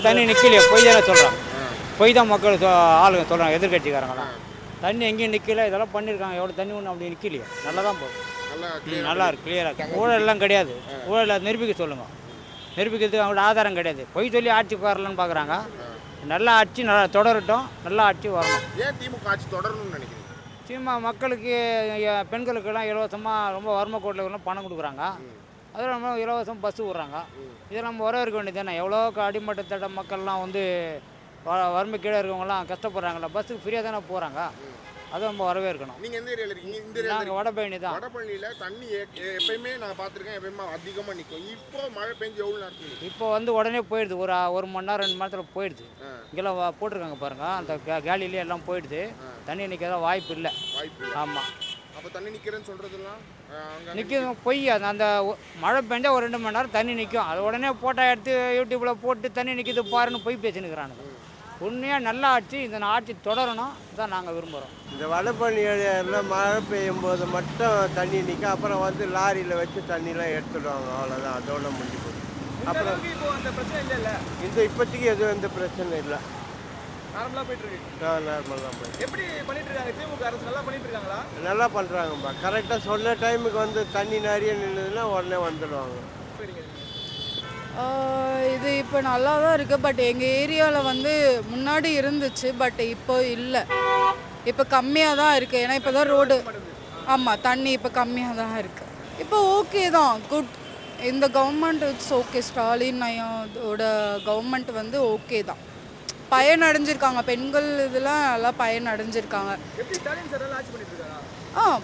தண்ணி நிற்கலையே, பொய் தானே சொல்கிறாங்க. பொய் தான் மக்கள் ஆளுங்க சொல்கிறாங்க, எதிர்கட்சிக்காரங்களாம். தண்ணி எங்கேயும் நிற்கல, இதெல்லாம் பண்ணியிருக்காங்க. எவ்வளோ தண்ணி ஒன்று அப்படி நிற்கலையே, நல்லா தான் போகுது. நல்லா இருக்கு, கிளியராக. ஊழல் எல்லாம் கிடையாது. ஊழல் நிரூபிக்க சொல்லுங்கள். நிரூபிக்கிறதுக்கு அவங்களோட ஆதாரம் கிடையாது. பொய் சொல்லி ஆட்சிக்கு வரலன்னு பார்க்குறாங்க. நல்லா ஆட்சி நல்லா தொடரட்டும், நல்லா ஆட்சி வரணும். ஏன் திமுக ஆட்சி தொடரணும்னு நினைக்கிறீங்க? மக்களுக்கு பெண்களுக்கெல்லாம் இலவசமாக ரொம்ப வறுமை கோட்டில் பணம் கொடுக்குறாங்க. அதில் நம்ம இலவசம் பஸ்ஸு விட்றாங்க. இதை நம்ம வரவேற்க வேண்டியது தானே. எவ்வளோ அடிமட்டத்தட்ட மக்கள்லாம் வந்து வறுமை கீழே இருக்கவங்கலாம் கஷ்டப்படுறாங்களா, பஸ்ஸுக்கு ஃப்ரீயாக தானே போகிறாங்க. அதை நம்ம வரவேற்கணும். நீங்கள் எந்த ஏரியாவில் இருக்கீங்க? இந்த ஏரியா நாங்கள் வடபழனி தான். வடபழனியில் தண்ணி எப்பயுமே நான் பார்த்துருக்கேன், எப்பயுமே அதிகமாக நிற்கும். இப்போ மழை பெஞ்சு எவ்வளோ நேரத்துக்கு? இப்போ வந்து உடனே போயிடுது. ஒரு மணி நேரம் 2 மணி நேரத்தில் போயிடுது. இங்கெல்லாம் போட்டிருக்காங்க பாருங்கள், அந்த கேலிலே எல்லாம் போயிடுது. தண்ணி நிற்கிறதா வாய்ப்பு இல்லை. ஆமாம். அப்போ தண்ணி நிற்கிறேன்னு சொல்கிறதுலாம் நிற்கும், பொய். அந்த மழை பெஞ்சால் ஒரு 2 மணி நேரம் தண்ணி நிற்கும். அது உடனே ஃபோட்டோ எடுத்து யூடியூப்பில் போட்டு தண்ணி நிற்கிது பாருன்னு போய் பேசினுக்கிறானுங்க. உண்மையாக நல்ல ஆட்சி, இந்த ஆட்சி தொடரணும் தான் நாங்கள் விரும்புகிறோம். இந்த வடபழனி ஏரியாவில் மழை பெய்யும் போது மட்டும் தண்ணி நிற்கும். அப்புறம் வந்து லாரியில் வச்சு தண்ணிலாம் எடுத்துடுவாங்க, அவ்வளோதான். அதோட முடிஞ்சு போகுது. அப்புறம் இந்த இப்போதைக்கு எதுவும் எந்த பிரச்சனை இல்லை. நார்மலாக போயிட்டு இருக்கு. நார்மலாக தான் போயிட்டு. எப்படி பண்ணிட்டு இருக்காங்க திமுக அரசு? நல்லா பண்ணிட்டு இருக்காங்களா? நல்லா பண்ணுறாங்கப்பா. கரெக்டாக சொன்ன டைமுக்கு வந்து தண்ணி நிறைய நின்றுதுன்னா உடனே வந்துடுவாங்க. இது இப்போ நல்லா தான் இருக்குது. பட் எங்கள் ஏரியாவில் வந்து முன்னாடி இருந்துச்சு, பட் இப்போ இல்லை. இப்போ கம்மியாக தான் இருக்குது. ஏன்னா இப்போ தான் ரோடு. ஆமாம், தண்ணி இப்போ கம்மியாக தான் இருக்குது. இப்போ ஓகே தான், குட். இந்த கவர்மெண்ட் இட்ஸ் ஓகே. ஸ்டாலின் ஐயாவோட கவர்மெண்ட் வந்து ஓகே தான். பயன் அடைஞ்சிருக்காங்க. பெண்கள் இதெல்லாம் நல்லா பயன் அடைஞ்சிருக்காங்க.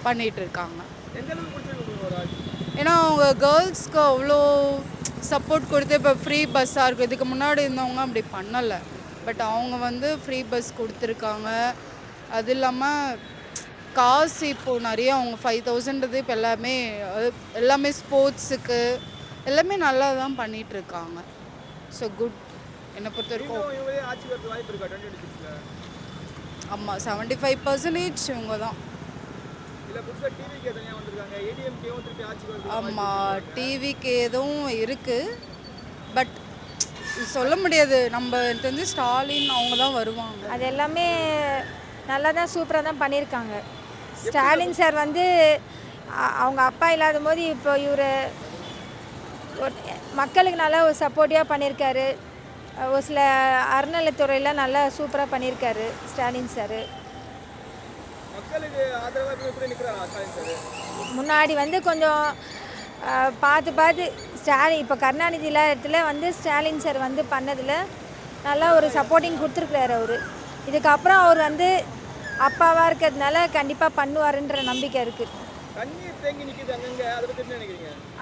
பண்ணிகிட்டு இருக்காங்க. ஏன்னா அவங்க கேர்ள்ஸ்க்கு அவ்வளோ சப்போர்ட் கொடுத்து இப்போ ஃப்ரீ பஸ்ஸாக இருக்கும். இதுக்கு முன்னாடி இருந்தவங்க அப்படி பண்ணலை. பட் அவங்க வந்து ஃப்ரீ பஸ் கொடுத்துருக்காங்க. அது இல்லாமல் காசு இப்போது நிறைய அவங்க 5000 இப்போ எல்லாமே ஸ்போர்ட்ஸுக்கு எல்லாமே நல்லா தான் பண்ணிகிட்ருக்காங்க. So good. என்னை பொறுத்த வரைக்கும் ஆமாம், 75% இவங்க தான். ஆமாம், டிவிக்கு எதுவும் இருக்குது. பட் சொல்ல முடியாது. நம்ம தெரிஞ்சு ஸ்டாலின் அவங்க தான் வருவாங்க. அது எல்லாமே நல்லா தான், சூப்பராக தான் பண்ணியிருக்காங்க. ஸ்டாலின் சார் வந்து அவங்க அப்பா இல்லாத போது இப்போ இவர் மக்களுக்கு நல்லா ஒரு சப்போர்ட்டிவாக பண்ணியிருக்காரு. ஒரு சில அறநிலைத்துறையில் நல்லா சூப்பராக பண்ணியிருக்காரு ஸ்டாலின் சார். முன்னாடி வந்து கொஞ்சம் பார்த்து ஸ்டாலின் இப்போ கருணாநிதி இடத்துல வந்து ஸ்டாலின் சார் வந்து பண்ணதில் நல்லா ஒரு சப்போர்ட்டிங் கொடுத்துருக்குறாரு அவர். இதுக்கப்புறம் அவர் வந்து அப்பாவாக இருக்கிறதுனால கண்டிப்பாக பண்ணுவாருன்ற நம்பிக்கை இருக்குது.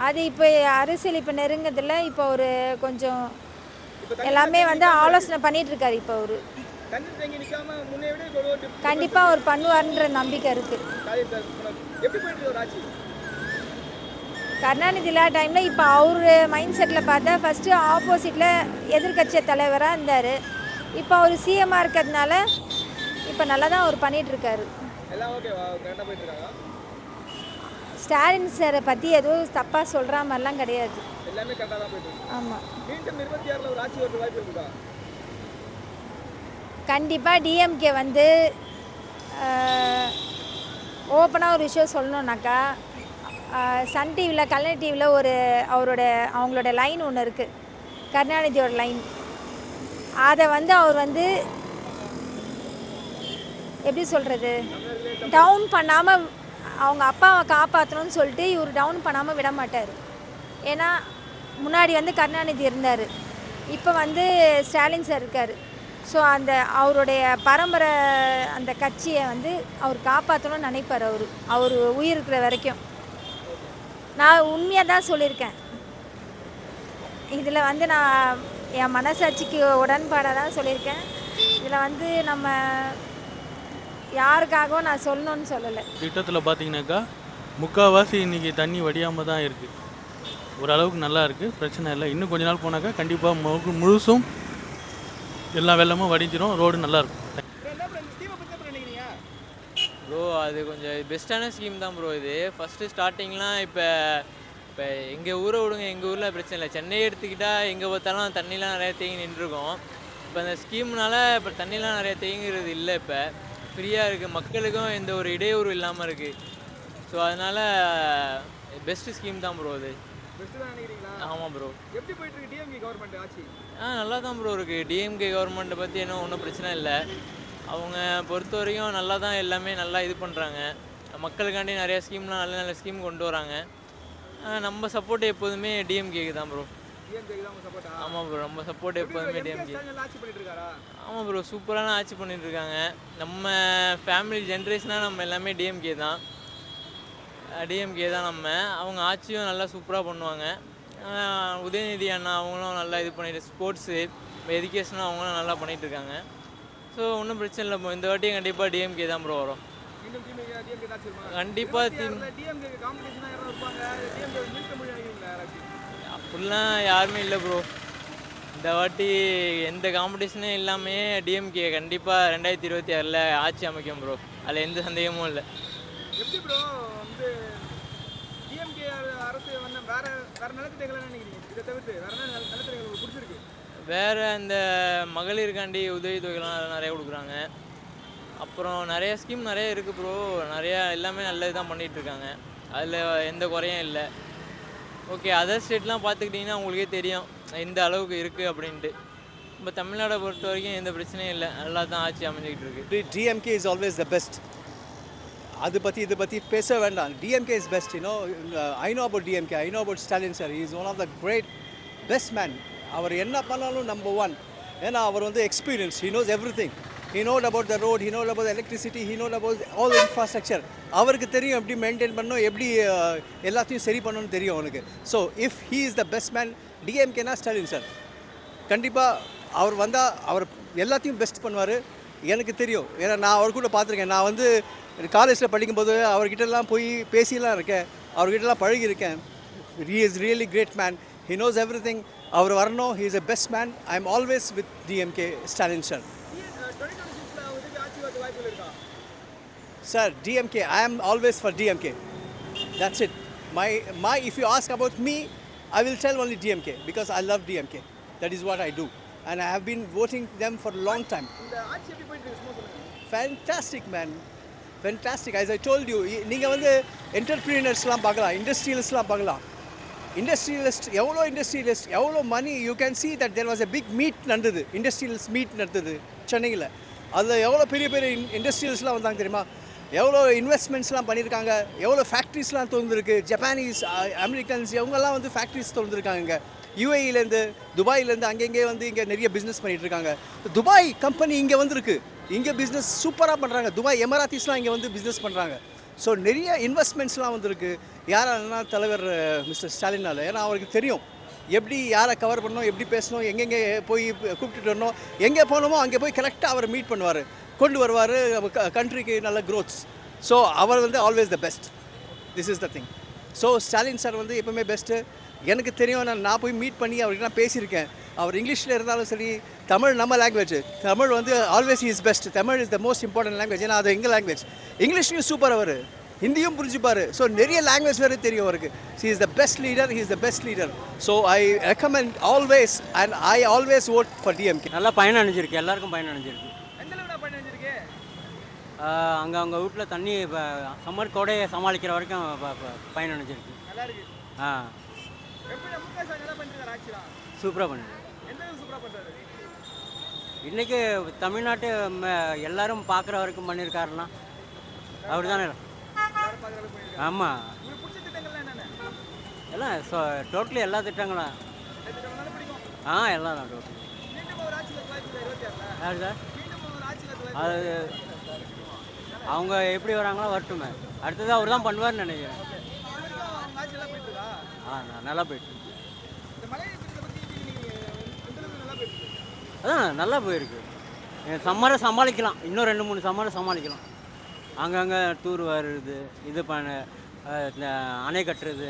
அது இப்போ அரசியல் இப்போ நெருங்கிறதுல இப்போ ஒரு கொஞ்சம் எல்லாமே வந்து ஆலோசனை பண்ணிகிட்ருக்காரு. இப்போ அவர் கண்டிப்பாக அவர் பண்ணுவார்ன்ற நம்பிக்கை இருக்குது. கருணாநிதி இல்லாத டைமில் இப்போ அவர் மைண்ட் செட்டில் பார்த்தா ஃபஸ்ட்டு ஆப்போசிட்டில் எதிர்கட்சி தலைவராக இருந்தார். இப்போ அவர் சிஎம்மாக இருக்கிறதுனால இப்போ நல்லா தான் அவர் பண்ணிகிட்ருக்காரு. ஸ்டாலின் சாரை பற்றி எதுவும் தப்பாக சொல்கிற மாதிரிலாம் கிடையாது. ஆமாம், கண்டிப்பாக டிஎம்கே வந்து ஓப்பனாக ஒரு விஷயம் சொல்லணுன்னாக்கா, சன் டிவியில் கலைஞர் டிவியில் அவங்களோட லைன் ஒன்று இருக்குது, கருணாநிதியோட லைன். அதை வந்து அவர் வந்து எப்படி சொல்கிறது, டவுன் பண்ணாமல் அவங்க அப்பாவை காப்பாற்றணும்னு சொல்லிட்டு இவர் டவுன் பண்ணாமல் விட மாட்டார். ஏன்னா முன்னாடி வந்து கருணாநிதி இருந்தார், இப்போ வந்து ஸ்டாலின் சார் இருக்கார். ஸோ அந்த அவருடைய பரம்பரை அந்த கட்சியை வந்து அவர் காப்பாற்றணும்னு நினைப்பார். அவர் உயிர் இருக்கிற வரைக்கும். நான் உண்மையாக தான் சொல்லியிருக்கேன். இதில் வந்து நான் என் மனசாட்சிக்கு உடன்பாடாக தான் சொல்லியிருக்கேன். இதில் வந்து நம்ம யாருக்காகவும் நான் சொல்லணும்னு சொல்லலை. திட்டத்தில் பார்த்தீங்கன்னாக்கா முக்கால்வாசி இன்றைக்கி தண்ணி வடியாமல் தான் இருக்குது. ஓரளவுக்கு நல்லா இருக்குது, பிரச்சனை இல்லை. இன்னும் கொஞ்ச நாள் போனாக்கா கண்டிப்பாக முழுசும் எல்லா வெள்ளமும் வடிஞ்சிடும், ரோடு நல்லாயிருக்கும். ப்ரோ அது கொஞ்சம் பெஸ்ட்டான ஸ்கீம் தான் ப்ரோ. இது ஃபஸ்ட்டு ஸ்டார்டிங்லாம் இப்போ இப்போ எங்கள் ஊரை விடுங்க, எங்கள் ஊரில் பிரச்சனை இல்லை. சென்னையை எடுத்துக்கிட்டால் எங்கே பார்த்தாலும் தண்ணிலாம் நிறையா தேங்கி நின்றுருக்கும். இப்போ அந்த ஸ்கீம்னால இப்போ தண்ணிலாம் நிறையா தேங்கிறது இல்லை. இப்போ ஃப்ரீயாக இருக்குது, மக்களுக்கும் எந்த ஒரு இடையூறு இல்லாமல் இருக்குது. ஸோ அதனால் பெஸ்ட்டு ஸ்கீம் தான் ப்ரோ அது. பெஸ்ட் தான் நினைக்கிறீங்களா? ஆமாம் ப்ரோ. எப்படி போயிட்டு இருக்கு டிஎம்கே கவர்மெண்ட் ஆட்சி? நல்லா தான் ப்ரோ இருக்குது. டிஎம்கே கவர்மெண்ட்டை பற்றி ஒன்றும் பிரச்சனை இல்லை. அவங்க பொறுத்த வரைக்கும் நல்லா தான் எல்லாமே நல்லா இது பண்ணுறாங்க. மக்களுக்காண்டி நிறையா ஸ்கீம்லாம் நல்ல நல்ல ஸ்கீம் கொண்டு வராங்க. நம்ம சப்போர்ட் எப்போதுமே டிஎம்கேக்கு தான் ப்ரோ. டிஎம்கே தான் சப்போர்ட்டா? ஆமாம் ப்ரோ, நம்ம சப்போர்ட் எப்போதுமே டிஎம்கே. ஆட்சி பண்ணிட்டு இருக்காரா? ஆமாம் ப்ரோ, சூப்பரான ஆட்சி பண்ணிட்டு இருக்காங்க. நம்ம ஃபேமிலி ஜென்ரேஷனாக நம்ம எல்லாமே டிஎம்கே தான். டிஎம்கே தான் நம்ம. அவங்க ஆட்சியும் நல்லா சூப்பராக பண்ணுவாங்க. உதயநிதி அண்ணா அவங்களும் நல்லா இது பண்ணிட்டு, ஸ்போர்ட்ஸு எஜுகேஷனும் அவங்களும் நல்லா பண்ணிகிட்டு இருக்காங்க. ஸோ ஒன்றும் பிரச்சனை இல்லை ப்ரோ. இந்த வாட்டியும் கண்டிப்பாக டிஎம்கே தான் ப்ரோ வரும். கண்டிப்பாக அப்படிலாம் யாருமே இல்லை ப்ரோ. இந்த வாட்டி எந்த காம்படிஷனே இல்லாமே டிஎம்கே கண்டிப்பாக 2026 ஆட்சி அமைக்கும் ப்ரோ. அதில் எந்த சந்தேகமும் இல்லை. எப்படி ப்ரோ வந்து டிஎம்கே அரசு வந்து வேற வேற நலத்திட்டங்கள் நினைக்கிறீங்க? இதை தவிர்த்து வேற என்ன நலத்திட்டங்கள் உங்களுக்கு பிடிச்சிருக்கு? வேறு அந்த மகளிருக்காண்டி உதவித்தொகைலாம் நிறைய கொடுக்குறாங்க. அப்புறம் நிறைய ஸ்கீம் நிறைய இருக்குது ப்ரோ. நிறையா எல்லாமே நல்லது தான் பண்ணிகிட்ருக்காங்க. அதில் எந்த குறையும் இல்லை. ஓகே, அதர் ஸ்டேட்லாம் பார்த்துக்கிட்டிங்கன்னா உங்களுக்கே தெரியும் எந்த அளவுக்கு இருக்குது அப்படின்ட்டு. நம்ம தமிழ்நாடை பொறுத்த வரைக்கும் எந்த பிரச்சனையும் இல்லை, நல்லா தான் ஆட்சி அமைஞ்சிக்கிட்டு இருக்குது. DMK is always the best. அது பற்றி இது பற்றி பேச வேண்டாம். DMK is best. I know about DMK, I know about Stalin sir. Is one of the great best man. அவர் என்ன பண்ணாலும் நம்பர் 1. ஏன்னா அவர் வந்து experience. He knows everything. He knows about the road, he knows about the electricity, he knows about all the infrastructure. அவருக்கு தெரியும் எப்படி maintain பண்ணணும், எப்படி எல்லாத்தையும் சரி பண்ணணும்னு தெரியும் அவனுக்கு. So if he is the best man, டிஎம்கேனா ஸ்டாலின் சார். கண்டிப்பாக அவர் வந்தால் அவர் எல்லாத்தையும் பெஸ்ட் பண்ணுவார். எனக்கு தெரியும், ஏன்னா நான் அவர் கூட பார்த்துருக்கேன். நான் வந்து காலேஜில் படிக்கும்போது அவர்கிட்டலாம் போய் பேசிலாம் இருக்கேன், அவர்கிட்டலாம் பழகியிருக்கேன். He is really great man. He knows everything. அவர் வரணும். He is a best man. I am always with DMK, Stalin sir. Sir, DMK, I am always for DMK. That's it. If you ask about me, I will tell only DMK because I love DMK. That is what I do. And I have been voting them for a long time. Fantastic, man. Fantastic. As I told you, நீங்கள் வந்து என்டர்பிரினர்ஸ்லாம் பார்க்கலாம், இண்டஸ்ட்ரியலிஸ்ட்லாம் பார்க்கலாம். Industrialist எவ்வளோ money. You can see that there was a big meet நடந்தது, industrialist meet நடந்தது சென்னையில். அதில் எவ்வளோ பெரிய பெரிய இண்டஸ்ட்ரியல்ஸ்லாம் வந்தாங்க தெரியுமா? எவ்வளோ இன்வெஸ்ட்மெண்ட்ஸ்லாம் பண்ணியிருக்காங்க, எவ்வளோ ஃபேக்ட்ரிஸ்லாம் திறந்துருக்கு. ஜப்பானீஸ், அமெரிக்கன்ஸ் இவங்கெல்லாம் வந்து ஃபேக்ட்ரிஸ் திறந்துருக்காங்க. இங்கே யூஏஇலேருந்து, துபாயிலேருந்து அங்கங்கே வந்து இங்கே நிறைய பிஸ்னஸ் பண்ணிகிட்ருக்காங்க. துபாய் கம்பெனி இங்கே வந்துருக்கு, இங்கே பிஸ்னஸ் சூப்பராக பண்ணுறாங்க. துபாய் எமராத்திஸ்லாம் இங்கே வந்து பிஸ்னஸ் பண்ணுறாங்க. ஸோ நிறைய இன்வெஸ்ட்மெண்ட்ஸ்லாம் வந்துருக்கு. யாராலன்னா தலைவர் மிஸ்டர் ஸ்டாலினால். ஏன்னா அவருக்கு தெரியும் எப்படி யாரை கவர் பண்ணணும், எப்படி பேசணும், எங்கெங்கே போய் கூப்பிட்டுட்டு வரணும். எங்கே போகணுமோ அங்கே போய் கரெக்டாக அவரை மீட் பண்ணுவார், கொண்டு வருவார் கண்ட்ரிக்கு நல்ல க்ரோத்ஸ். ஸோ அவர் வந்து always the best. This is the thing. So Stalin sir வந்து எப்போவுமே பெஸ்ட்டு. எனக்கு தெரியும், நான் போய் மீட் பண்ணி அவர்கிட்ட நான் பேசியிருக்கேன். அவர் இங்கிலீஷில் இருந்தாலும் சரி, தமிழ் நம்ம லாங்குவேஜ், தமிழ் வந்து always is best. Tamil is the most important language. ஏன்னா அது எங்கள் லாங்குவேஜ். இங்கிலீஷ்லையும் சூப்பர் அவர், ஹிந்தியும் புரிஞ்சுப்பார். ஸோ நிறைய லாங்குவேஜ் வேறு தெரியும் அவருக்கு. He is the best leader, he is the best leader. So I recommend always and I always vote for DMK. நல்லா பயன் அணிஞ்சிருக்கு, எல்லாருக்கும் பயன் அணிஞ்சிருக்கு. அங்கே அவங்க வீட்டில் தண்ணி இப்போ சம்மர் கோடையை சமாளிக்கிற வரைக்கும் பயன் அணிஞ்சிருக்கு. சூப்பராக பண்ணுறாரு. இன்றைக்கி தமிழ்நாட்டு எல்லாரும் பார்க்குற வரைக்கும் பண்ணியிருக்காருன்னா அவர் தானே. ஆமாம், எல்லாம் டோட்டலி எல்லா திட்டங்களும் எல்லாம் தான் டோட்டலி. யார் சார்? அது அவங்க எப்படி வராங்களோ வரட்டுமே. அடுத்தது அவர் தான் பண்ணுவார்னு நினைக்கிறேன். நல்லா போயிட்டு அதான் நல்லா போயிருக்கு. சம்மரை சமாளிக்கலாம், இன்னும் 2-3 சம்மரை சமாளிக்கலாம். அங்கங்கே டூர் வருது, இது பண்ண அணை கட்டுறது,